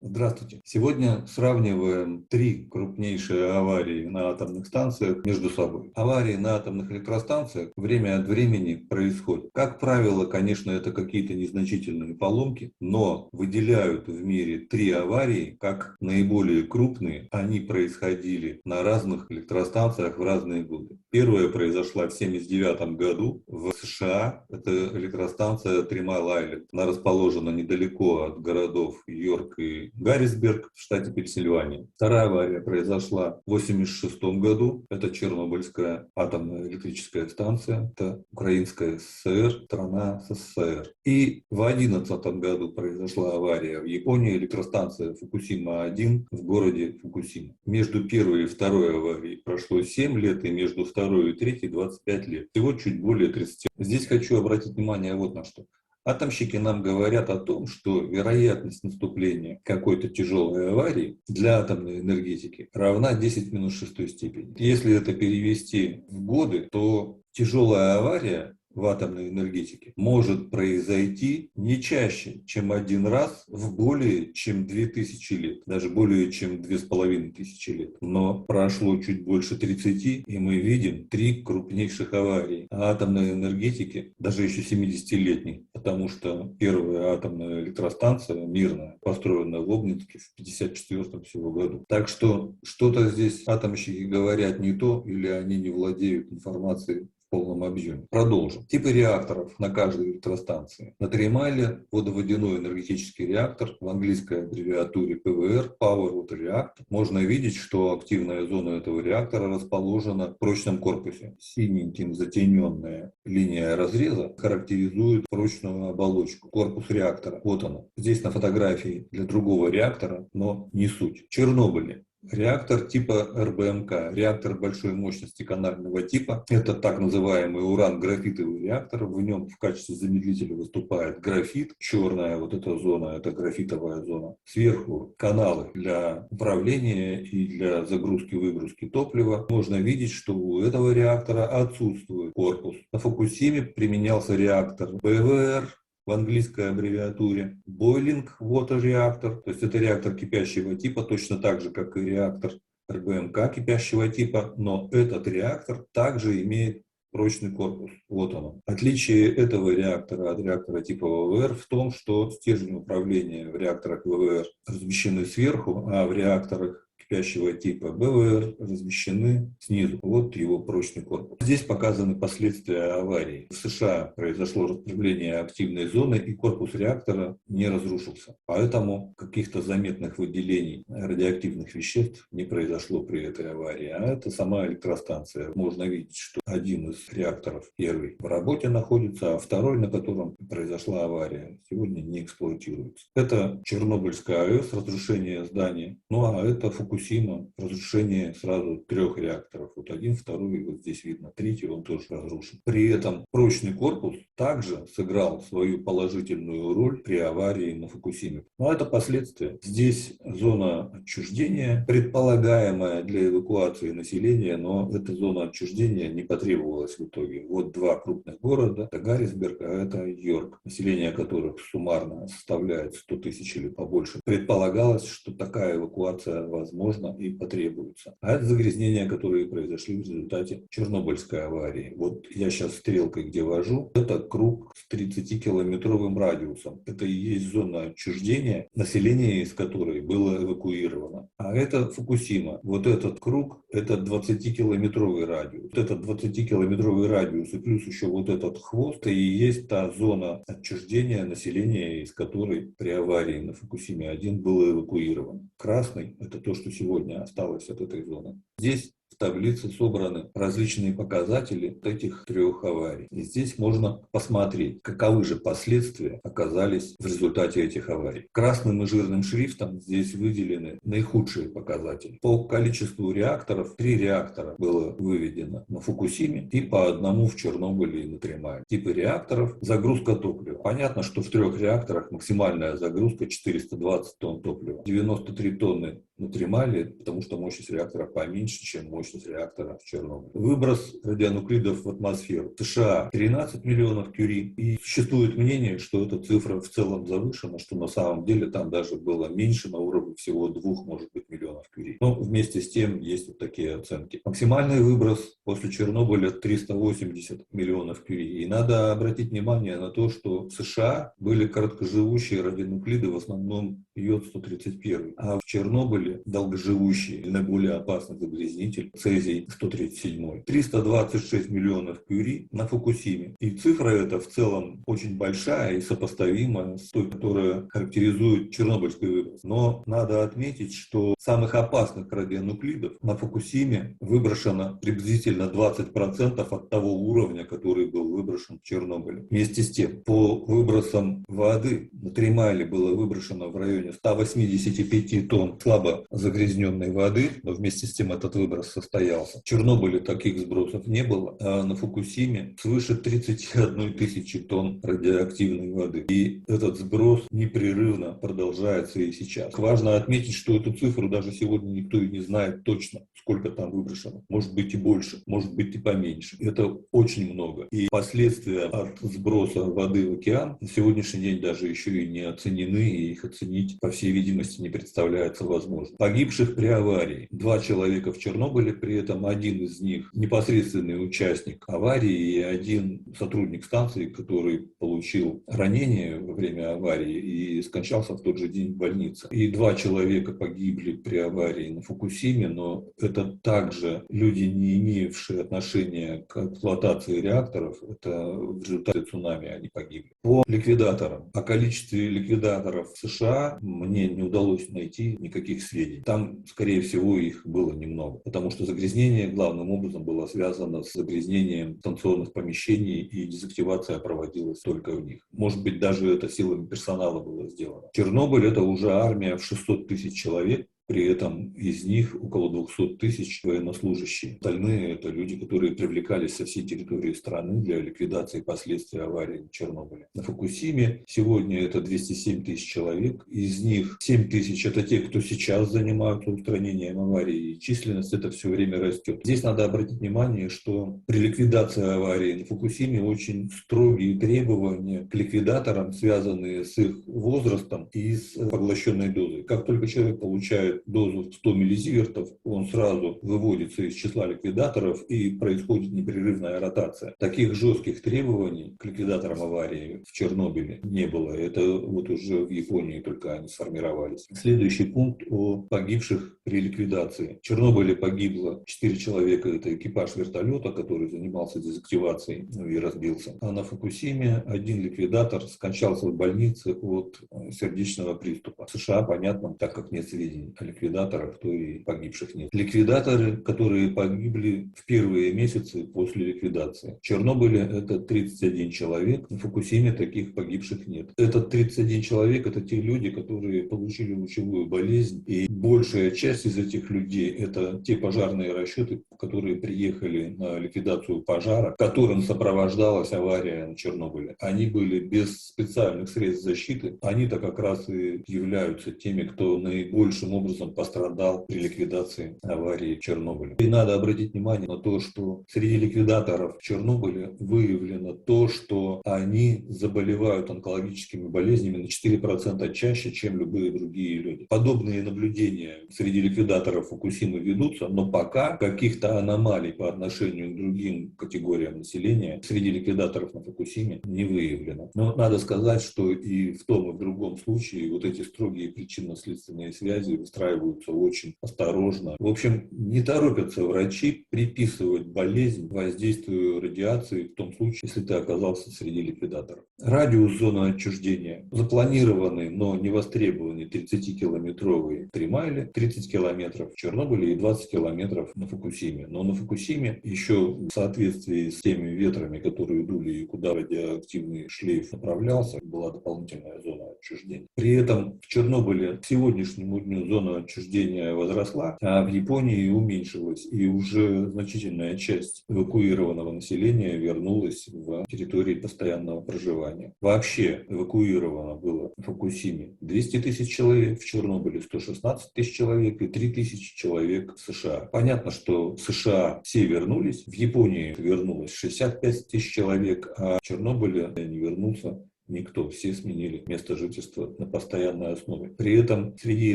Здравствуйте. Сегодня сравниваем три крупнейшие аварии на атомных станциях между собой. Аварии на атомных электростанциях время от времени происходят. Как правило, конечно, это какие-то незначительные поломки, но выделяют в мире три аварии как наиболее крупные. Они происходили на разных электростанциях в разные годы. Первая произошла в 1979 году в США. Это электростанция Three Mile Island. Она расположена недалеко от городов Йорк и Гаррисберг в штате Пенсильвания. Вторая авария произошла в 1986 году. Это Чернобыльская атомная электрическая станция. Это Украинская ССР, страна СССР. И в 2011 году произошла авария в Японии, электростанция Фукусима-1 в городе Фукусима. Между первой и второй аварией прошло 7 лет, и между второй и третьей 25 лет. Всего чуть более 30. Здесь хочу обратить внимание вот на что. Атомщики нам говорят о том, что вероятность наступления какой-то тяжелой аварии для атомной энергетики равна 10 в минус 6 степени. Если это перевести в годы, то тяжелая авария в атомной энергетике может произойти не чаще, чем один раз в более чем 2000 лет, даже более чем 2500 лет. Но прошло чуть больше 30, и мы видим три крупнейших аварии атомной энергетики, даже еще 70-летней, потому что первая атомная электростанция мирная построена в Обнинске в 1954 всего году. Так что что-то здесь атомщики говорят не то, или они не владеют информацией в полном объеме. Продолжим. Типы реакторов на каждой электростанции. На Three Mile водоводяной энергетический реактор, в английской аббревиатуре ПВР, Power Water Reactor. Можно видеть, что активная зона этого реактора расположена в прочном корпусе. Синеньким затененная линия разреза характеризует прочную оболочку, корпус реактора. Вот оно. Здесь на фотографии для другого реактора, но не суть. Чернобыль. Реактор типа РБМК, реактор большой мощности канального типа. Это так называемый уран-графитовый реактор. В нем в качестве замедлителя выступает графит. Черная вот эта зона, это графитовая зона. Сверху каналы для управления и для загрузки-выгрузки топлива. Можно видеть, что у этого реактора отсутствует корпус. На Фукусиме применялся реактор БВР, в английской аббревиатуре Boiling Water Reactor, то есть это реактор кипящего типа, точно так же, как и реактор РБМК кипящего типа, но этот реактор также имеет прочный корпус. Вот оно. Отличие этого реактора от реактора типа ВВР в том, что стержни управления в реакторах ВВР размещены сверху, а в реакторах кипящего типа БВР размещены снизу. Вот его прочный корпус. Здесь показаны последствия аварии. В США произошло распределение активной зоны, и корпус реактора не разрушился. Поэтому каких-то заметных выделений радиоактивных веществ не произошло при этой аварии. А это сама электростанция. Можно видеть, что один из реакторов, первый, в работе находится, а второй, на котором произошла авария, сегодня не эксплуатируется. Это Чернобыльская АЭС, разрушение здания. Ну а это Фукусима, разрушение сразу 3 реакторов. Вот один, второй, вот здесь видно третий, он тоже разрушен. При этом прочный корпус также сыграл свою положительную роль при аварии на Фукусиме. Но это последствия. Здесь зона отчуждения, предполагаемая для эвакуации населения, но эта зона отчуждения не потребовалась в итоге. Вот два крупных города, это Гаррисберг, а это Йорк, население которых суммарно составляет 100 тысяч или побольше. Предполагалось, что такая эвакуация возможно и потребуется. А это загрязнения, которые произошли в результате Чернобыльской аварии. Вот я сейчас стрелкой где вожу, это круг с 30-километровым радиусом. Это и есть зона отчуждения, население из которой было эвакуировано. А это Фукусима. Вот этот круг, это 20-километровый радиус. Вот этот 20-километровый радиус и плюс еще вот этот хвост, это и есть та зона отчуждения населения, из которой при аварии на Фукусиме-1 было эвакуировано. Красный – это то, что сегодня осталось от этой зоны. Здесь в таблице собраны различные показатели этих 3 аварий. И здесь можно посмотреть, каковы же последствия оказались в результате этих аварий. Красным и жирным шрифтом здесь выделены наихудшие показатели. По количеству реакторов 3 реактора было выведено на Фукусиме и по одному в Чернобыле и на Three Mile. Типы реакторов, загрузка топлива. Понятно, что в 3 реакторах максимальная загрузка 420 тонн топлива. 93 тонны на Три Майли, потому что мощность реактора поменьше, чем мощность реактора в Чернобыле. Выброс радионуклидов в атмосферу в США 13 миллионов кюри. И существует мнение, что эта цифра в целом завышена, что на самом деле там даже было меньше, на уровне всего 2, может быть, миллионов кюри. Но вместе с тем есть вот такие оценки. Максимальный выброс после Чернобыля 380 миллионов кюри. И надо обратить внимание на то, что в США были короткоживущие радионуклиды, в основном йод-131, а в Чернобыле долгоживущий, наиболее опасный загрязнитель цезий-137. 326 миллионов кюри на Фукусиме. И цифра эта в целом очень большая и сопоставима с той, которая характеризует чернобыльский выброс. Но надо отметить, что самых опасных радионуклидов на Фукусиме выброшено приблизительно 20% от того уровня, который был выброшен в Чернобыле. Вместе с тем, по выбросам воды на Три Майли было выброшено в районе 185 тонн слабо загрязненной воды, но вместе с тем этот выброс состоялся. В Чернобыле таких сбросов не было, а на Фукусиме свыше 31 тысячи тонн радиоактивной воды. И этот сброс непрерывно продолжается и сейчас. Важно отметить, что эту цифру даже сегодня никто и не знает точно, сколько там выброшено. Может быть и больше, может быть и поменьше. Это очень много. И последствия от сброса воды в океан на сегодняшний день даже еще и не оценены, и их оценить, по всей видимости, не представляется возможным. Погибших при аварии 2 человека в Чернобыле, при этом один из них непосредственный участник аварии и один сотрудник станции, который получил ранение во время аварии и скончался в тот же день в больнице. И 2 человека погибли при аварии на Фукусиме, но это также люди, не имевшие отношения к эксплуатации реакторов, это в результате цунами они погибли. По ликвидаторам. О количестве ликвидаторов в США мне не удалось найти никаких сведений. Там, скорее всего, их было немного, потому что загрязнение главным образом было связано с загрязнением станционных помещений, и дезактивация проводилась только в них. Может быть, даже это силами персонала было сделано. Чернобыль — это уже армия в 600 тысяч человек. При этом из них около 200 тысяч военнослужащие. Остальные — это люди, которые привлекались со всей территории страны для ликвидации последствий аварии в Чернобыле. На Фукусиме сегодня это 207 тысяч человек. Из них 7 тысяч — это те, кто сейчас занимаются устранением аварии. И численность это все время растет. Здесь надо обратить внимание, что при ликвидации аварии на Фукусиме очень строгие требования к ликвидаторам, связанные с их возрастом и с поглощенной дозой. Как только человек получает дозу 100 миллизивертов, он сразу выводится из числа ликвидаторов и происходит непрерывная ротация. Таких жестких требований к ликвидаторам аварии в Чернобыле не было. Это вот уже в Японии только они сформировались. Следующий пункт о погибших при ликвидации. В Чернобыле погибло 4 человека. Это экипаж вертолета, который занимался дезактивацией и разбился. А на Фукусиме один ликвидатор скончался в больнице от сердечного приступа. В США, понятно, так как нет сведений о ликвидаторах, то и погибших нет. Ликвидаторы, которые погибли в первые месяцы после ликвидации. В Чернобыле это 31 человек, на Фукусиме таких погибших нет. Этот 31 человек — это те люди, которые получили лучевую болезнь, и большая часть из этих людей — это те пожарные расчеты, которые приехали на ликвидацию пожара, которым сопровождалась авария на Чернобыле. Они были без специальных средств защиты. Они-то как раз и являются теми, кто наибольшим образом пострадал при ликвидации аварии в Чернобыле. И надо обратить внимание на то, что среди ликвидаторов в Чернобыле выявлено то, что они заболевают онкологическими болезнями на 4% чаще, чем любые другие люди. Подобные наблюдения среди ликвидаторов Фукусимы ведутся, но пока каких-то аномалий по отношению к другим категориям населения среди ликвидаторов на Фукусиме не выявлено. Но надо сказать, что и в том, и в другом случае вот эти строгие причинно-следственные связи выстраиваются очень осторожно. В общем, не торопятся врачи приписывать болезнь воздействию радиации в том случае, если ты оказался среди ликвидаторов. Радиус зоны отчуждения запланированный, но не востребованный 30-километровый Три Майли, 30 километров в Чернобыле и 20 километров на Фукусиме. Но на Фукусиме еще в соответствии с теми ветрами, которые дули и куда радиоактивный шлейф направлялся, была дополнительная зона отчуждения. При этом в Чернобыле к сегодняшнему дню зона отчуждения возросла, а в Японии уменьшилась, и уже значительная часть эвакуированного населения вернулась в территории постоянного проживания. Вообще эвакуировано было в Фукусиме 200 тысяч человек, в Чернобыле 116 тысяч человек и 3 тысячи человек в США. Понятно, что в США все вернулись, в Японии вернулось 65 тысяч человек, а в Чернобыле не вернулся никто, все сменили место жительства на постоянной основе. При этом среди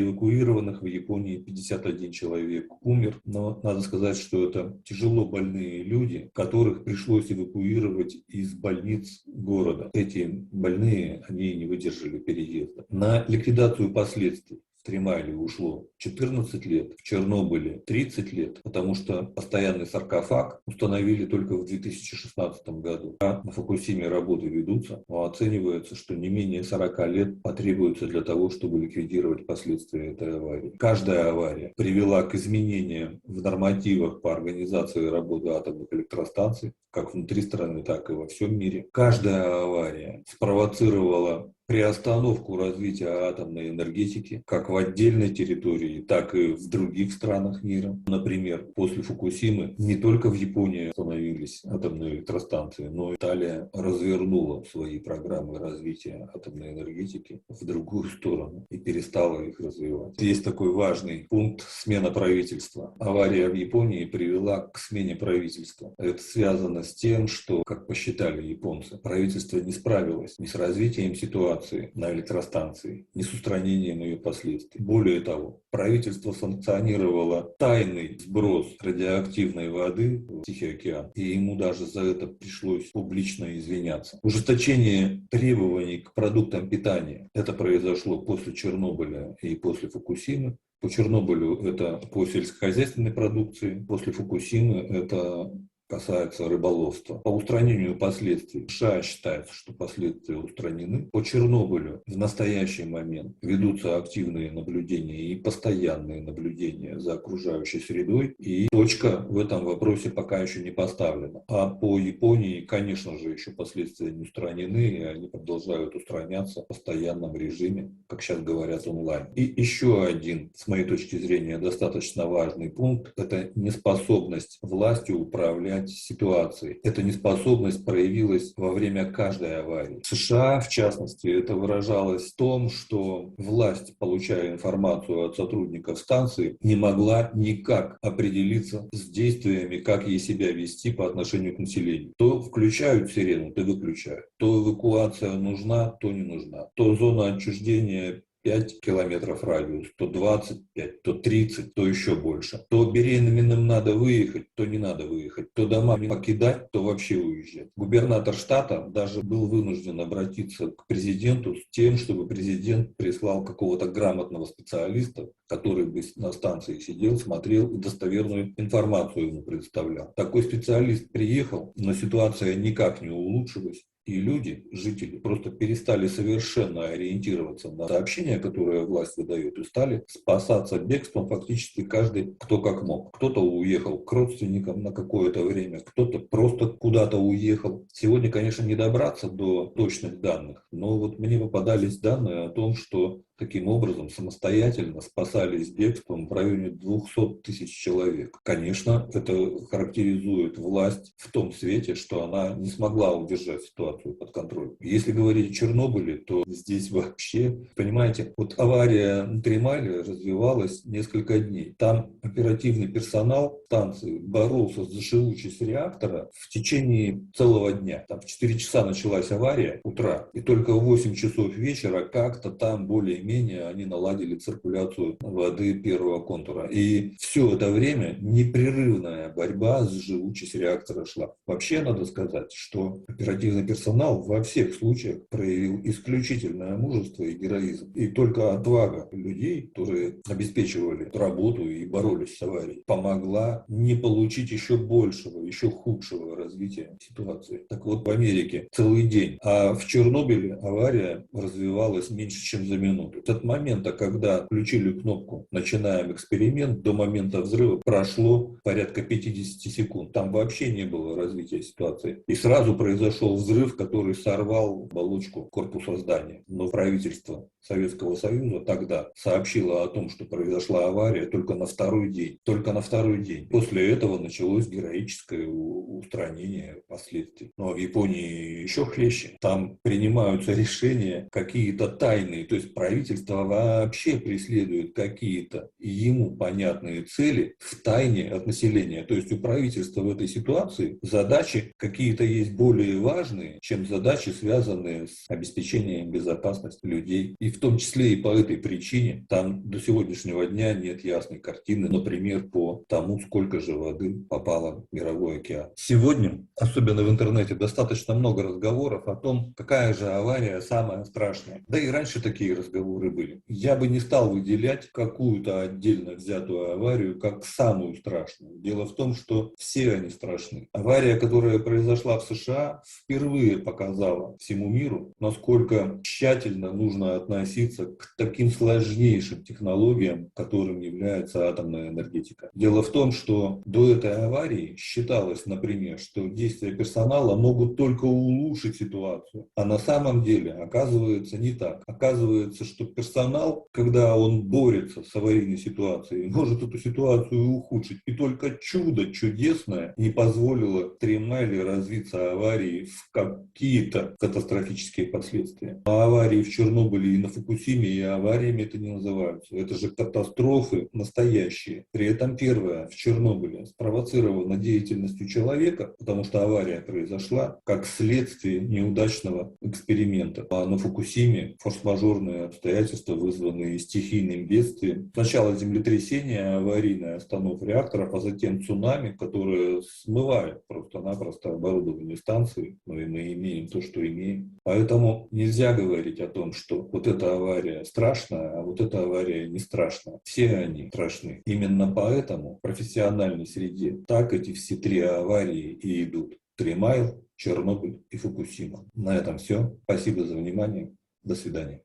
эвакуированных в Японии 51 человек умер, но надо сказать, что это тяжело больные люди, которых пришлось эвакуировать из больниц города. Эти больные, они не выдержали переезда. На ликвидацию последствий в Тремайле ушло 14 лет, в Чернобыле 30 лет, потому что постоянный саркофаг установили только в 2016 году. А на Фукусиме работы ведутся, но оценивается, что не менее 40 лет потребуется для того, чтобы ликвидировать последствия этой аварии. Каждая авария привела к изменениям в нормативах по организации работы атомных электростанций, как внутри страны, так и во всем мире. Каждая авария спровоцировала приостановку развития атомной энергетики как в отдельной территории, так и в других странах мира. Например, после Фукусимы не только в Японии остановились атомные электростанции, но и Италия развернула свои программы развития атомной энергетики в другую сторону и перестала их развивать. Есть такой важный пункт — смена правительства. Авария в Японии привела к смене правительства. Это связано с тем, что, как посчитали японцы, правительство не справилось ни с развитием ситуации на электростанции, ни с устранением ее последствий. Более того, правительство санкционировало тайный сброс радиоактивной воды в Тихий океан, и ему даже за это пришлось публично извиняться. Ужесточение требований к продуктам питания — это произошло после Чернобыля и после Фукусимы. По Чернобылю это по сельскохозяйственной продукции, после Фукусимы это касается рыболовства. По устранению последствий США считается, что последствия устранены. По Чернобылю в настоящий момент ведутся активные наблюдения и постоянные наблюдения за окружающей средой, и точка в этом вопросе пока еще не поставлена. А по Японии, конечно же, еще последствия не устранены, и они продолжают устраняться в постоянном режиме, как сейчас говорят, онлайн. И еще один, с моей точки зрения, достаточно важный пункт — это неспособность власти управлять ситуацией. Эта неспособность проявилась во время каждой аварии. В США, в частности, это выражалось в том, что власть, получая информацию от сотрудников станции, не могла никак определиться с действиями, как ей себя вести по отношению к населению. То включают сирену, то выключают. То эвакуация нужна, то не нужна. То зона отчуждения 5 километров радиус, то 25, то 30, то еще больше. То беременным надо выехать, то не надо выехать. То дома не покидать, то вообще уезжать. Губернатор штата даже был вынужден обратиться к президенту с тем, чтобы президент прислал какого-то грамотного специалиста, который бы на станции сидел, смотрел и достоверную информацию ему представлял. Такой специалист приехал, но ситуация никак не улучшилась. И люди, жители, просто перестали совершенно ориентироваться на сообщения, которые власть выдает, и стали спасаться бегством фактически каждый, кто как мог. Кто-то уехал к родственникам на какое-то время, кто-то просто куда-то уехал. Сегодня, конечно, не добраться до точных данных, но вот мне попадались данные о том, что таким образом самостоятельно спасались бегством в районе 200 тысяч человек. Конечно, это характеризует власть в том свете, что она не смогла удержать ситуацию под контролем. Если говорить о Чернобыле, то здесь вообще, понимаете, вот авария на Тремайле развивалась несколько дней. Там оперативный персонал станции боролся за живучесть реактора в течение целого дня. Там в 4 часа началась авария утра, и только в 8 часов вечера как-то там более-менее они наладили циркуляцию воды первого контура. И все это время непрерывная борьба с живучестью реактора шла. Вообще надо сказать, что оперативный персонал во всех случаях проявил исключительное мужество и героизм. И только отвага людей, которые обеспечивали работу и боролись с аварией, помогла не получить еще большего, еще худшего развития ситуации. Так вот, в Америке целый день, а в Чернобыле авария развивалась меньше, чем за минуту. От момента, когда включили кнопку «Начинаем эксперимент», до момента взрыва прошло порядка 50 секунд. Там вообще не было развития ситуации. И сразу произошел взрыв, который сорвал оболочку корпуса здания. Но правительство Советского Союза тогда сообщило о том, что произошла авария только на второй день. Только на второй день. После этого началось героическое устранение последствий. Ну а в Японии еще хлеще. Там принимаются решения какие-то тайные. То есть правительство вообще преследует какие-то ему понятные цели в тайне от населения. То есть у правительства в этой ситуации задачи какие-то есть более важные, чем задачи, связанные с обеспечением безопасности людей. И в том числе и по этой причине там до сегодняшнего дня нет ясной картины, например, по тому, сколько же воды попало в мировой океан. Сегодня, особенно в интернете, достаточно много разговоров о том, какая же авария самая страшная. Да и раньше такие разговоры были. Я бы не стал выделять какую-то отдельно взятую аварию как самую страшную. Дело в том, что все они страшны. Авария, которая произошла в США, впервые показала всему миру, насколько тщательно нужно относиться к таким сложнейшим технологиям, которым является атомная энергетика. Дело в том, что до этой аварии считалось, например, что действия персонала могут только улучшить ситуацию. А на самом деле оказывается не так. Оказывается, что персонал, когда он борется с аварийной ситуацией, может эту ситуацию ухудшить. И только чудо чудесное не позволило Тремайли развиться аварии в какие-то катастрофические последствия. А аварии в Чернобыле и на Фукусиме и авариями это не называются. Это же катастрофы настоящие. При этом первая в Чернобыле спровоцирована деятельностью человека, потому что авария произошла как следствие неудачного эксперимента. А на Фукусиме форс-мажорные обстоятельства, вызванные стихийным бедствием. Сначала землетрясение, аварийная остановка реакторов, а затем цунами, которое смывает просто-напросто оборудование станции. Ну и мы имеем то, что имеем. Поэтому нельзя говорить о том, что вот эта авария страшная, а вот эта авария не страшная. Все они страшны. Именно поэтому в профессиональной среде так эти все три аварии и идут. Три Майл, Чернобыль и Фукусима. На этом все. Спасибо за внимание. До свидания.